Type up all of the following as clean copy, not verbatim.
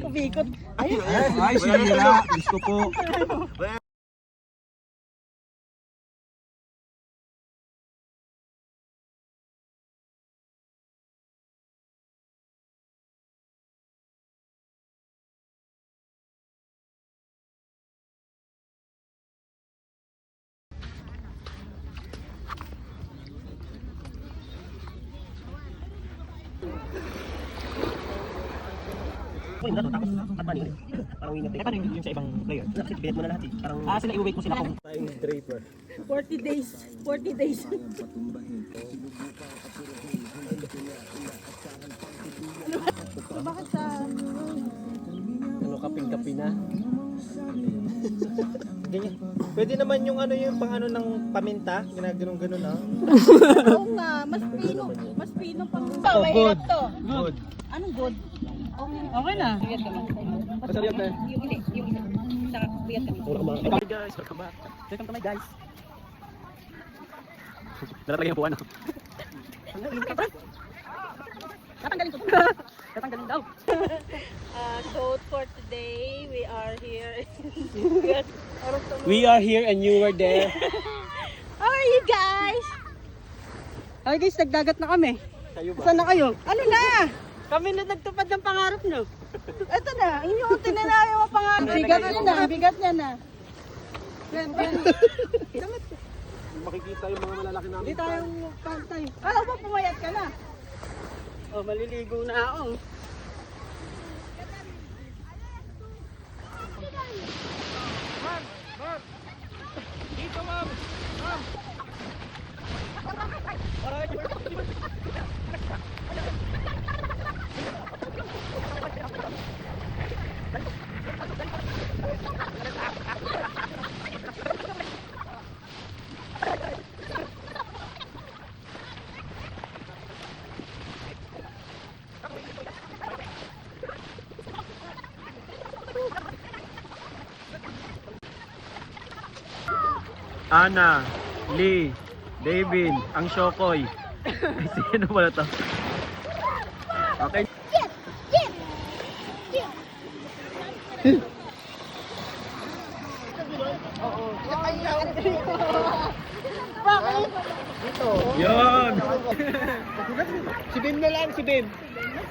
Kubikot. Ay, sinira. Gusto po. Tapos at money ulit. Parang winner take. Paano yung sa ibang player? Kasi binit mo na lahat eh. Parang sila i-wait mo sila kung tayong draper. 40 days. 40 days. Bakit sa... Ano kaping-kapi na? Ganyan. Pwede naman yung ano yung pang ano ng paminta, ginaganon-ganon ah. Oo nga, mas pino. Mas pino pang... Oh, mahirap to. Good. Anong good? Okay. Okay na. Biyat ka man. Masarap na. Yung hindi. Yung isa. Saka biyat ka man. Wala ka mga. Hey guys, welcome back. Welcome to my guys. Dalat lagi ang buwan. Tatanggalin ko. Tatanggalin daw. So for today, we are here. We are here and you were there. How are you guys? Ay guys, nagdagat na kami. Kayo ba? Saan na kayo? Ano na? Kami na nagtupad ng pangarap nyo. Ito na. Inyong tinanay mo pangalan. Bigat niya na, bigat niya na. Makikita yung mga malalaki namin. Hindi tayong pantay. Kala mo pumayat ka na. Oh, maliligo na ako. Ana, Lee, David, ang Shokoy. Sino pala to? Okay. Yan! Si Bim na lang, si Bim.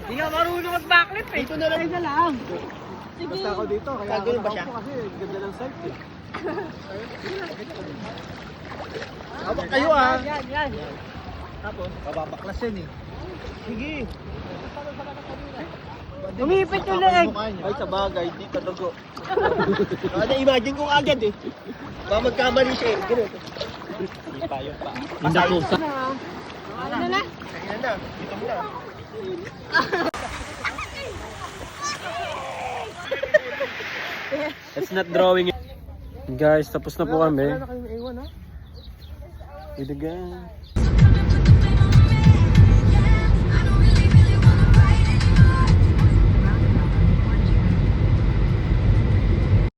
Hindi nga marunong mag-backflip eh. Dito na lang. Isa lang. Basta ako dito, kaya ako ba siya? Kasi ganda ng site eh. Habang kayo ah. Yan. Tapos, babaklas yan eh. Sige. Umipit yung leeg. Ay, sa bagay, di ka dugo. Imagine kong agad eh. Baka magkamali siya eh. Ganun. Hindi pa yun pa. Hindi po sa... Ano na? Kaya na, dito mo na. It's not drawing. Guys, tapos na po kami. Wala na kayong iwan ha? Idigan.